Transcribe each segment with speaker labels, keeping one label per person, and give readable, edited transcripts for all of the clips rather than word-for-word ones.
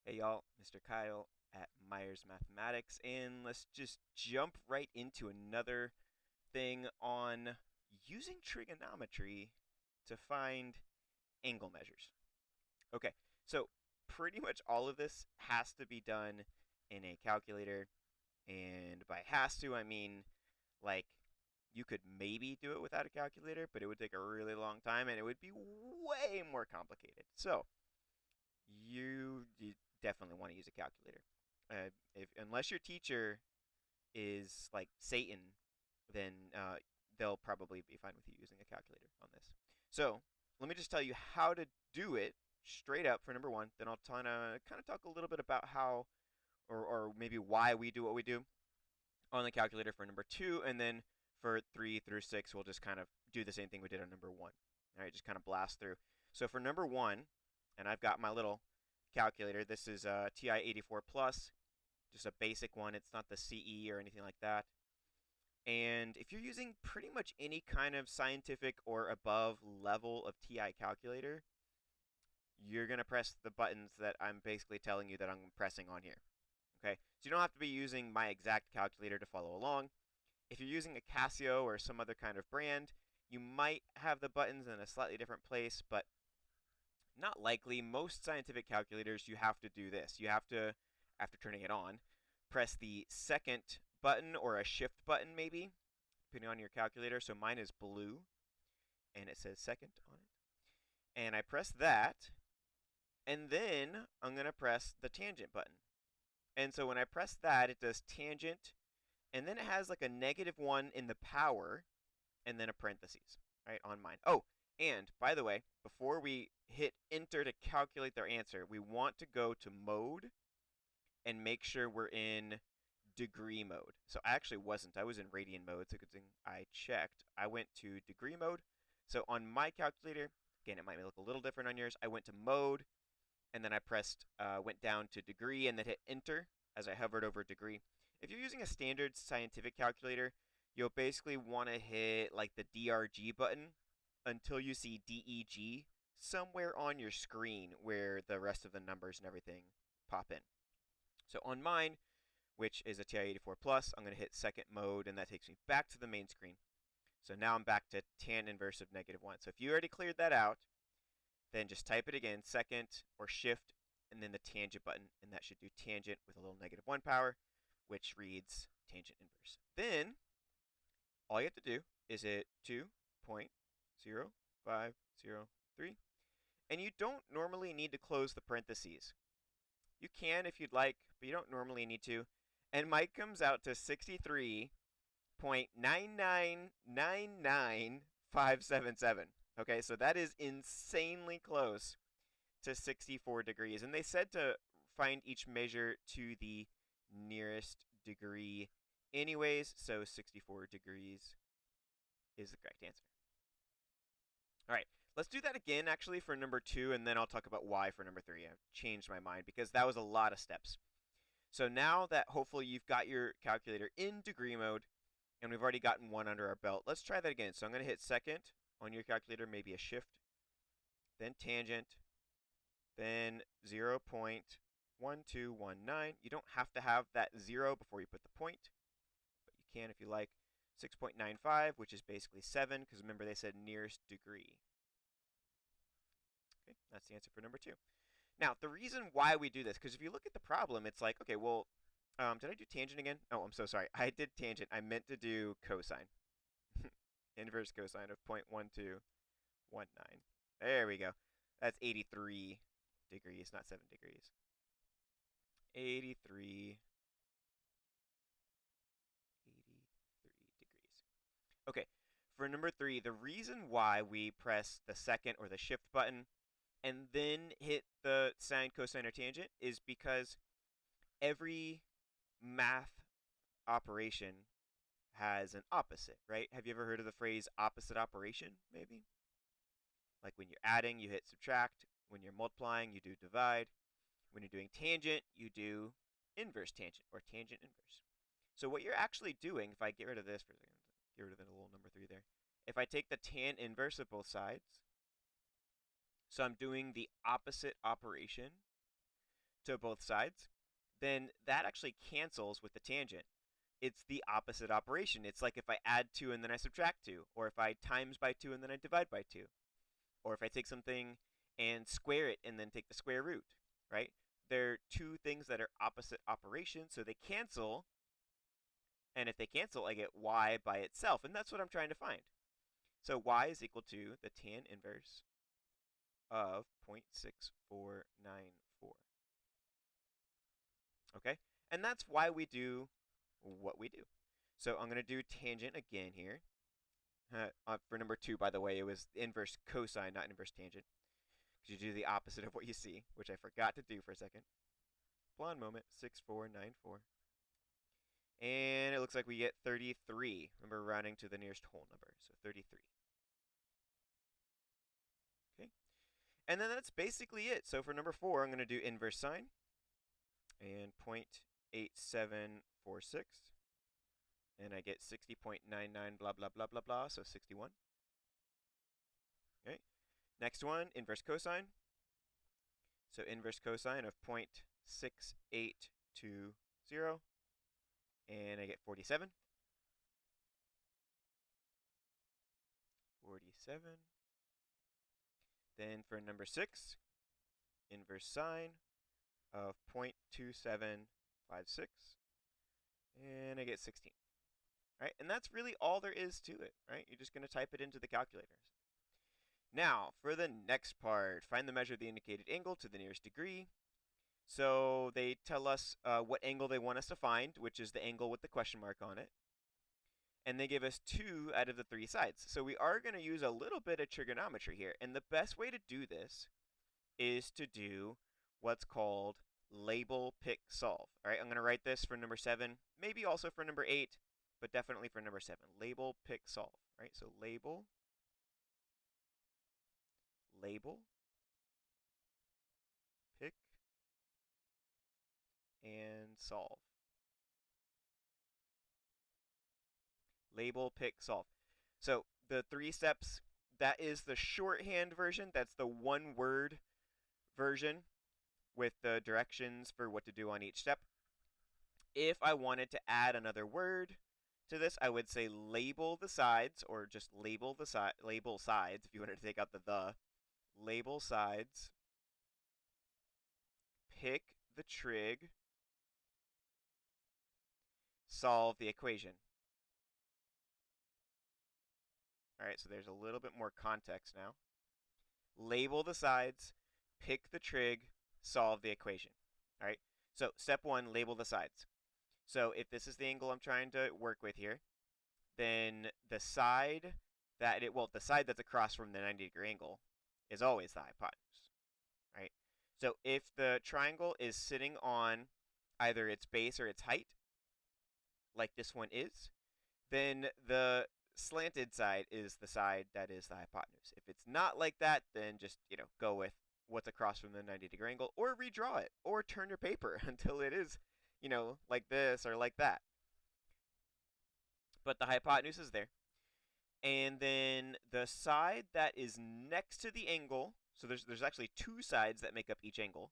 Speaker 1: Hey y'all, Mr. Kyle at Myers Mathematics, and let's just jump right into another thing on using trigonometry to find angle measures. Okay, so pretty much all of this has to be done in a calculator, and by has to, I mean like you could maybe do it without a calculator, but it would take a really long time and it would be way more complicated. So, you definitely want to use a calculator. If unless your teacher is like Satan, then they'll probably be fine with you using a calculator on this. So let me just tell you how to do it straight up for number one. Then I'll kind of talk a little bit about how or maybe why we do what we do on the calculator for number two, and then for 3 through 6, we'll just kind of do the same thing we did on number one. All right, just kind of blast through. So for number one, and I've got my little calculator. This is a TI 84 Plus, just a basic one. It's not the CE or anything like that. And if you're using pretty much any kind of scientific or above level of TI calculator, you're going to press the buttons that I'm basically telling you that I'm pressing on here. Okay, so you don't have to be using my exact calculator to follow along. If you're using a Casio or some other kind of brand, you might have the buttons in a slightly different place, but not likely. Most scientific calculators, you have to do this. You have to, after turning it on, press the second button or a shift button maybe, depending on your calculator. So mine is blue, and it says second on it. And I press that, and then I'm going to press the tangent button. And so when I press that, it does tangent, and then it has like a -1 in the power, and then a parentheses, right, on mine. Oh, and by the way, before we hit enter to calculate their answer, we want to go to mode and make sure we're in degree mode. So I actually wasn't. I was in radian mode, so good thing I checked. I went to degree mode. So on my calculator, again, it might look a little different on yours. I went to mode, and then I pressed, went down to degree, and then hit enter as I hovered over degree. If you're using a standard scientific calculator, you'll basically want to hit like the DRG button until you see DEG somewhere on your screen where the rest of the numbers and everything pop in. So on mine, which is a TI 84 Plus, I'm going to hit second mode, and that takes me back to the main screen. So now I'm back to tan inverse of -1. So if you already cleared that out, then just type it again, second or shift, and then the tangent button, and that should do tangent with a little -1 power, which reads tangent inverse. Then all you have to do is hit 2.0503, and you don't normally need to close the parentheses. You can if you'd like, but you don't normally need to. And mine comes out to 63.9999577. Okay, so that is insanely close to 64 degrees. And they said to find each measure to the nearest degree anyways, so 64 degrees is the correct answer. All right, let's do that again actually for number two, and then I'll talk about why for number three. I've changed my mind because that was a lot of steps. So now that hopefully you've got your calculator in degree mode, and we've already gotten one under our belt, let's try that again. So I'm going to hit second on your calculator, maybe a shift, then tangent, then 0.1219. You don't have to have that 0 before you put the point, but you can if you like. 6.95, which is basically 7, because remember they said nearest degree. Okay, that's the answer for number two. Now, the reason why we do this, because if you look at the problem, it's like, okay, well, did I do tangent again? Oh, I'm so sorry. I did tangent. I meant to do cosine. Inverse cosine of 0.1219. There we go. That's 83 degrees, not 7 degrees. 83 degrees. Okay, for number three, the reason why we press the second or the shift button and then hit the sine, cosine, or tangent is because every math operation has an opposite, right? Have you ever heard of the phrase opposite operation, maybe? Like when you're adding, you hit subtract. When you're multiplying, you do divide. When you're doing tangent, you do inverse tangent or tangent inverse. So what you're actually doing, if I get rid of this for a second, get rid of the little number 3 there. If I take the tan inverse of both sides, so I'm doing the opposite operation to both sides, then that actually cancels with the tangent. It's the opposite operation. It's like if I add 2 and then I subtract 2, or if I times by 2 and then I divide by 2, or if I take something and square it and then take the square root, right? They're two things that are opposite operations, so they cancel, and if they cancel, I get y by itself, and that's what I'm trying to find. So y is equal to the tan inverse of 0.6494. Okay? And that's why we do what we do. So I'm going to do tangent again here. For number 2, by the way, it was inverse cosine, not inverse tangent. Because you do the opposite of what you see, which I forgot to do for a second. Blonde moment, 6494. And it looks like we get 33. Remember, rounding to the nearest whole number, so 33. Okay. And then that's basically it. So for number 4, I'm going to do inverse sine and 0.8746. And I get 60.99 blah, blah, blah, blah, blah, so 61. Okay. Next one, inverse cosine. So inverse cosine of 0.6820. And I get 47. 47. Then for number 6, inverse sine of 0.2756. And I get 16. Right? And that's really all there is to it, right? You're just going to type it into the calculators. Now, for the next part, find the measure of the indicated angle to the nearest degree. So they tell us what angle they want us to find, which is the angle with the question mark on it. And they give us 2 out of the 3 sides. So we are going to use a little bit of trigonometry here. And the best way to do this is to do what's called label, pick, solve. All right, I'm going to write this for number 7, maybe also for number 8, but definitely for number 7. Label, pick, solve. All right, so label, pick, and solve. Label, pick, solve. So the 3 steps, that is the shorthand version. That's the one-word version with the directions for what to do on each step. If I wanted to add another word to this, I would say label the sides, or just label the label sides if you wanted to take out the. Label sides, pick the trig, solve the equation. All right, so there's a little bit more context now. Label the sides, pick the trig, solve the equation. All right, so step 1, label the sides. So if this is the angle I'm trying to work with here, then the side the side that's across from the 90-degree angle is always the hypotenuse, right? So if the triangle is sitting on either its base or its height, like this one is, then the slanted side is the side that is the hypotenuse. If it's not like that, then just, go with what's across from the 90-degree angle, or redraw it, or turn your paper until it is, like this or like that. But the hypotenuse is there. And then the side that is next to the angle, so there's actually 2 sides that make up each angle,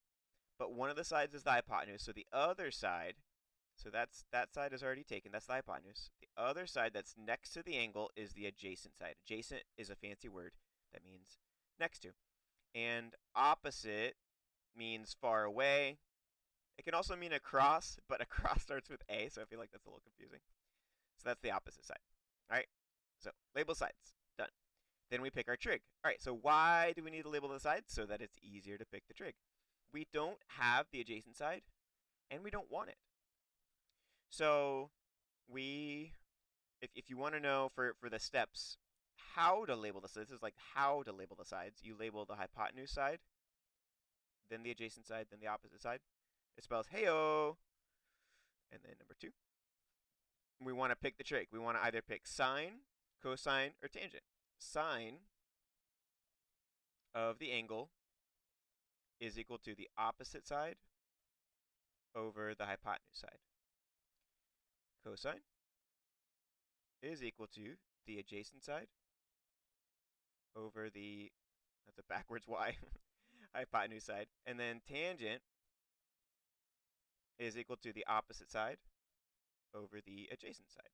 Speaker 1: but one of the sides is the hypotenuse, so the other side, so that side is already taken, that's the hypotenuse. The other side that's next to the angle is the adjacent side. Adjacent is a fancy word that means next to. And opposite means far away. It can also mean across, but across starts with A, so I feel like that's a little confusing. So that's the opposite side. All right, so label sides, done. Then we pick our trig. All right, so why do we need to label the sides? So that it's easier to pick the trig. We don't have the adjacent side, and we don't want it. So if you want to know for the steps how to label the sides, this is like how to label the sides. You label the hypotenuse side, then the adjacent side, then the opposite side. It spells heyo. And then number 2. We want to pick the trig. We want to either pick sine, cosine, or tangent. Sine of the angle is equal to the opposite side over the hypotenuse side. Cosine is equal to the adjacent side over the, that's a backwards y, hypotenuse side. And then tangent is equal to the opposite side over the adjacent side.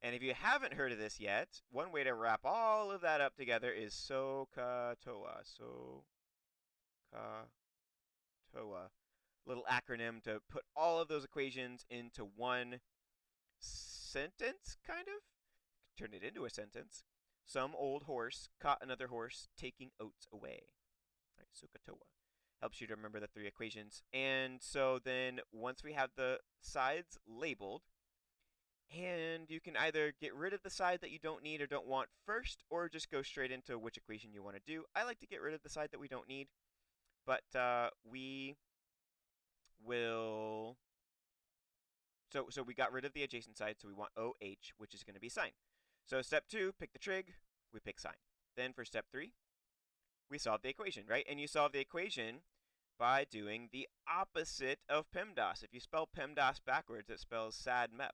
Speaker 1: And if you haven't heard of this yet, one way to wrap all of that up together is SOHCAHTOA. SOHCAHTOA. Little acronym to put all of those equations into one sentence, kind of. Turn it into a sentence. Some old horse caught another horse taking oats away. Right, SOHCAHTOA. Helps you to remember the three equations. And so then once we have the sides labeled, and you can either get rid of the side that you don't need or don't want first, or just go straight into which equation you want to do. I like to get rid of the side that we don't need, but we will... So we got rid of the adjacent side, so we want OH, which is going to be sine. So step 2, pick the trig, we pick sine. Then for step 3, we solve the equation, right? And you solve the equation by doing the opposite of PEMDAS. If you spell PEMDAS backwards, it spells sad MEP,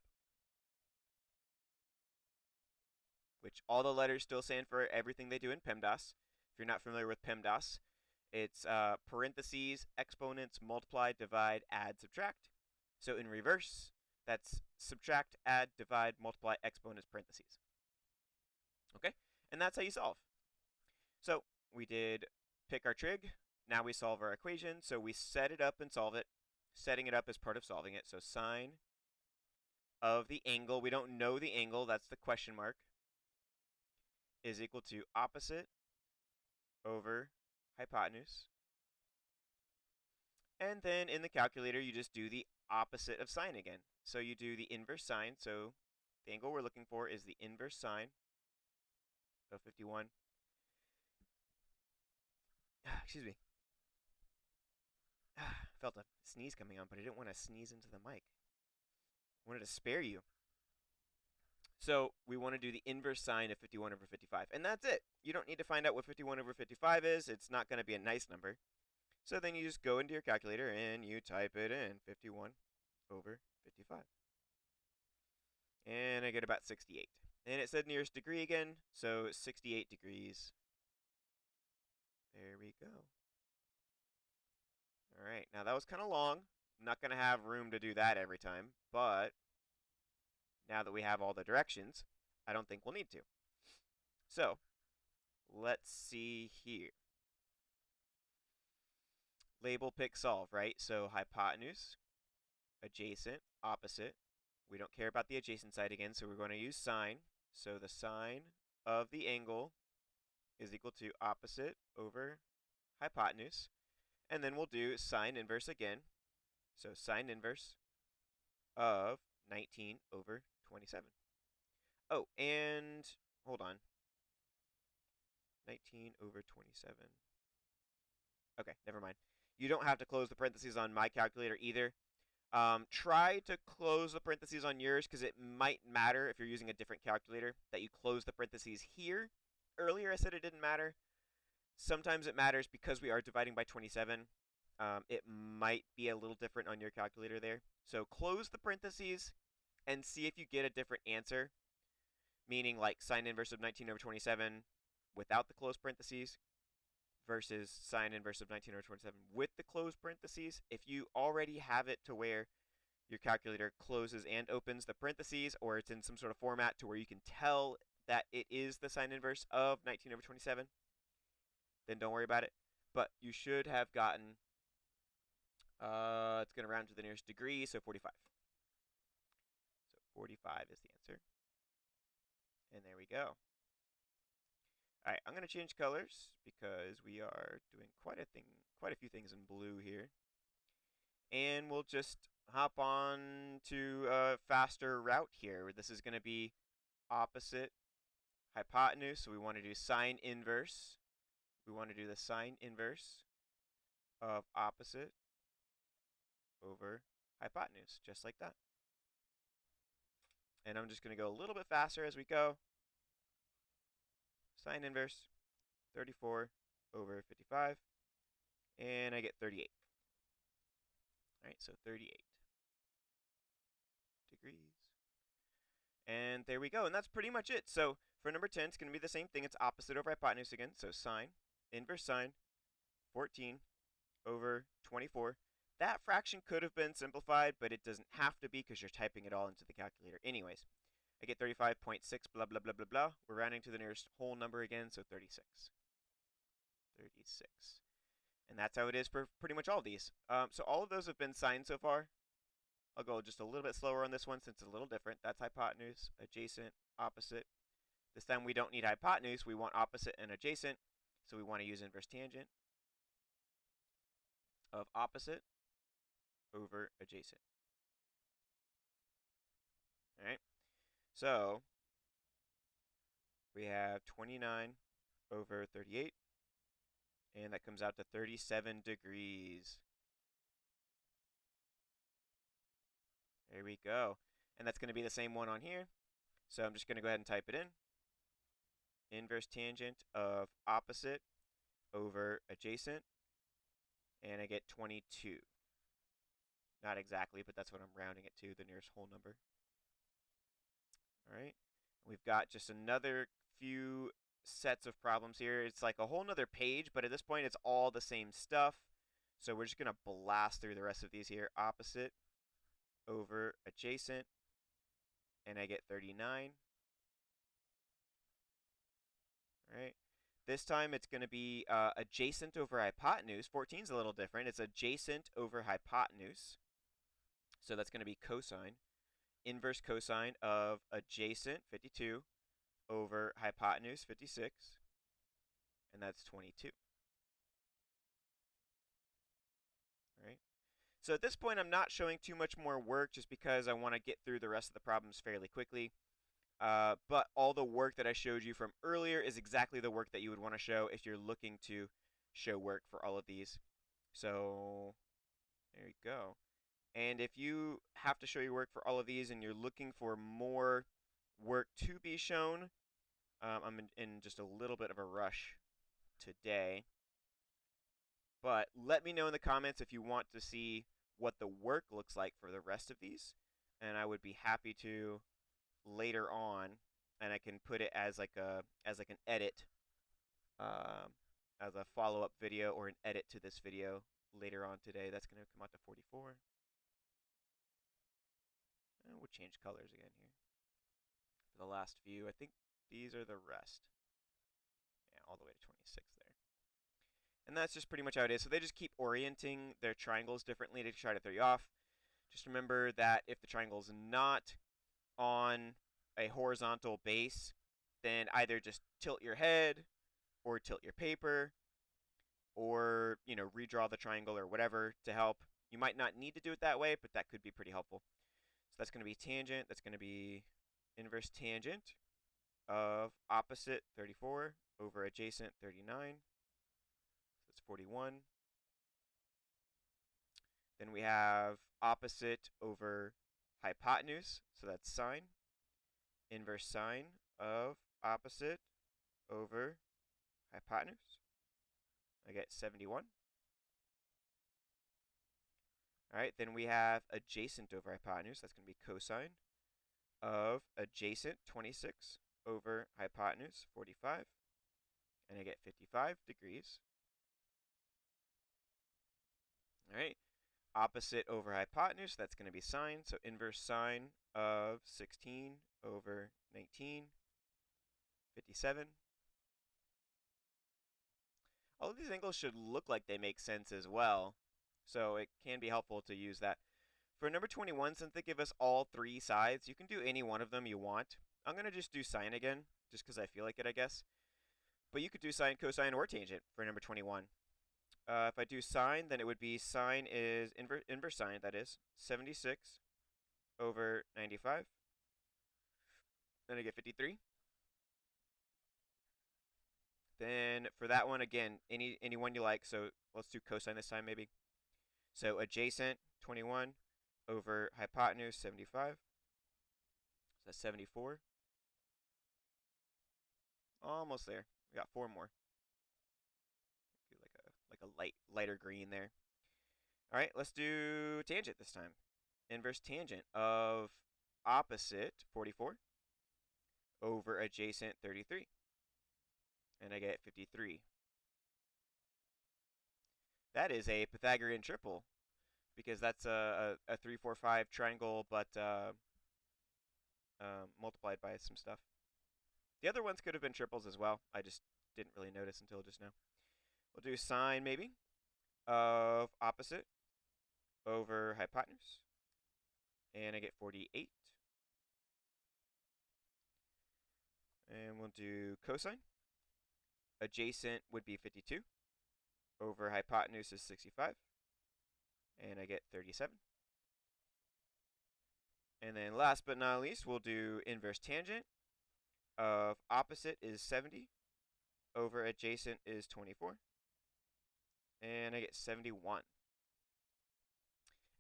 Speaker 1: which all the letters still stand for everything they do in PEMDAS. If you're not familiar with PEMDAS, it's parentheses, exponents, multiply, divide, add, subtract. So in reverse, that's subtract, add, divide, multiply, exponents, parentheses. Okay? And that's how you solve. So we did pick our trig. Now we solve our equation. So we set it up and solve it. Setting it up is part of solving it. So sine of the angle, we don't know the angle, that's the question mark, is equal to opposite over hypotenuse. And then in the calculator, you just do the opposite of sine again. So you do the inverse sine. So the angle we're looking for is the inverse sine of 51. Excuse me. I felt a sneeze coming on, but I didn't want to sneeze into the mic. I wanted to spare you. So we want to do the inverse sine of 51 over 55. And that's it. You don't need to find out what 51 over 55 is. It's not going to be a nice number. So then you just go into your calculator and you type it in, 51 over 55. And I get about 68. And it said nearest degree again, so 68 degrees. There we go. All right, now that was kind of long. I'm not going to have room to do that every time, but now that we have all the directions, I don't think we'll need to. So let's see here. Label, pick, solve, right? So hypotenuse, adjacent, opposite. We don't care about the adjacent side again, so we're going to use sine. So the sine of the angle is equal to opposite over hypotenuse. And then we'll do sine inverse again. So sine inverse of 19 over 27. Oh, and hold on. 19 over 27. Okay, never mind. You don't have to close the parentheses on my calculator either. Try to close the parentheses on yours because it might matter if you're using a different calculator that you close the parentheses here. Earlier I said it didn't matter. Sometimes it matters because we are dividing by 27. It might be a little different on your calculator there. So close the parentheses and see if you get a different answer, meaning like sine inverse of 19 over 27 without the closed parentheses versus sine inverse of 19 over 27 with the closed parentheses. If you already have it to where your calculator closes and opens the parentheses, or it's in some sort of format to where you can tell that it is the sine inverse of 19 over 27, then don't worry about it. But you should have gotten, it's going to round to the nearest degree, so 45. So 45 is the answer. And there we go. All right, I'm going to change colors because we are doing quite a few things in blue here. And we'll just hop on to a faster route here. This is going to be opposite hypotenuse, so we want to do sine inverse. We want to do the sine inverse of opposite over hypotenuse, just like that. And I'm just going to go a little bit faster as we go. Sine inverse, 34 over 55, and I get 38. All right, so 38 degrees. And there we go, and that's pretty much it. So for number 10, it's going to be the same thing. It's opposite over hypotenuse again, so sine, inverse sine, 14 over 24. that fraction could have been simplified, but it doesn't have to be because you're typing it all into the calculator anyways. I get 35.6 blah blah blah blah blah. We're rounding to the nearest whole number again, so 36. 36. And that's how it is for pretty much all of these. So all of those have been signed so far. I'll go just a little bit slower on this one since it's a little different. That's hypotenuse, adjacent, opposite. This time we don't need hypotenuse, we want opposite and adjacent. So we want to use inverse tangent of opposite over adjacent. Alright, so we have 29 over 38, and that comes out to 37 degrees. There we go. And that's going to be the same one on here. So I'm just going to go ahead and type it in. Inverse tangent of opposite over adjacent, and I get 22. Not exactly, but that's what I'm rounding it to, the nearest whole number. All right, we've got just another few sets of problems here. It's like a whole nother page, but at this point it's all the same stuff. So we're just going to blast through the rest of these here. Opposite over adjacent, and I get 39. All right. This time it's going to be adjacent over hypotenuse. 14 is a little different. It's adjacent over hypotenuse. So that's going to be cosine. Inverse cosine of adjacent, 52, over hypotenuse, 56. And that's 22. All right. So at this point, I'm not showing too much more work just because I want to get through the rest of the problems fairly quickly. But all the work that I showed you from earlier is exactly the work that you would want to show if you're looking to show work for all of these. So there you go. And if you have to show your work for all of these and you're looking for more work to be shown, I'm in just a little bit of a rush today. But let me know in the comments if you want to see what the work looks like for the rest of these, and I would be happy to later on, and I can put it as like an edit, as a follow-up video or an edit to this video later on today. That's going to come out to 44. And we'll change colors again here for the last few. I think these are the rest. Yeah, all the way to 26 there. And that's just pretty much how it is. So they just keep orienting their triangles differently to try to throw you off. Just remember that if the triangle is not on a horizontal base, then either just tilt your head or tilt your paper, or redraw the triangle or whatever to help. You might not need to do it that way, but that could be pretty helpful. So that's going to be tangent. That's going to be inverse tangent of opposite, 34, over adjacent, 39. So that's 41. Then we have opposite over hypotenuse, so that's sine. Inverse sine of opposite over hypotenuse. I get 71. All right, then we have adjacent over hypotenuse. That's going to be cosine of adjacent, 26, over hypotenuse, 45. And I get 55 degrees. All right, opposite over hypotenuse, that's going to be sine. So inverse sine of 16 over 19, 57. All of these angles should look like they make sense as well, so it can be helpful to use that. For number 21, since they give us all three sides, you can do any one of them you want. I'm going to just do sine again, just because I feel like it, I guess. But you could do sine, cosine, or tangent for number 21. If I do sine, then it would be sine is inverse sine, that is, 76 over 95. Then I get 53. Then for that one, again, any one you like. So let's do cosine this time, maybe. So adjacent, 21, over hypotenuse, 75. So that's 74. Almost there. We got 4 more. Do like a lighter green there. All right, let's do tangent this time. Inverse tangent of opposite, 44, over adjacent, 33. And I get 53. That is a Pythagorean triple, because that's a 3, 4, 5 triangle, but multiplied by some stuff. The other ones could have been triples as well. I just didn't really notice until just now. We'll do sine maybe of opposite over hypotenuse, and I get 48. And we'll do cosine. Adjacent would be 52 over hypotenuse is 65, and I get 37. And then last but not least, we'll do inverse tangent of opposite is 70 over adjacent is 24, and I get 71.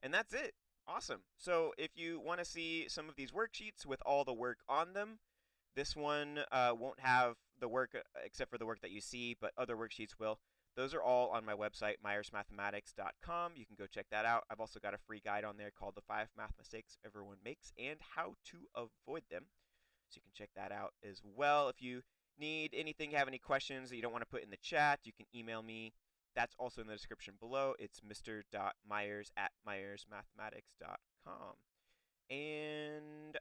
Speaker 1: And that's it. Awesome. So if you want to see some of these worksheets with all the work on them, this one won't have the work except for the work that you see, but other worksheets will. Those are all on my website, myersmathematics.com. You can go check that out. I've also got a free guide on there called The 5 Math Mistakes Everyone Makes and How to Avoid Them. So you can check that out as well. If you need anything, have any questions that you don't want to put in the chat, you can email me. That's also in the description below. It's mr.myers@myersmathematics.com. And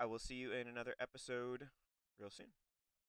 Speaker 1: I will see you in another episode real soon.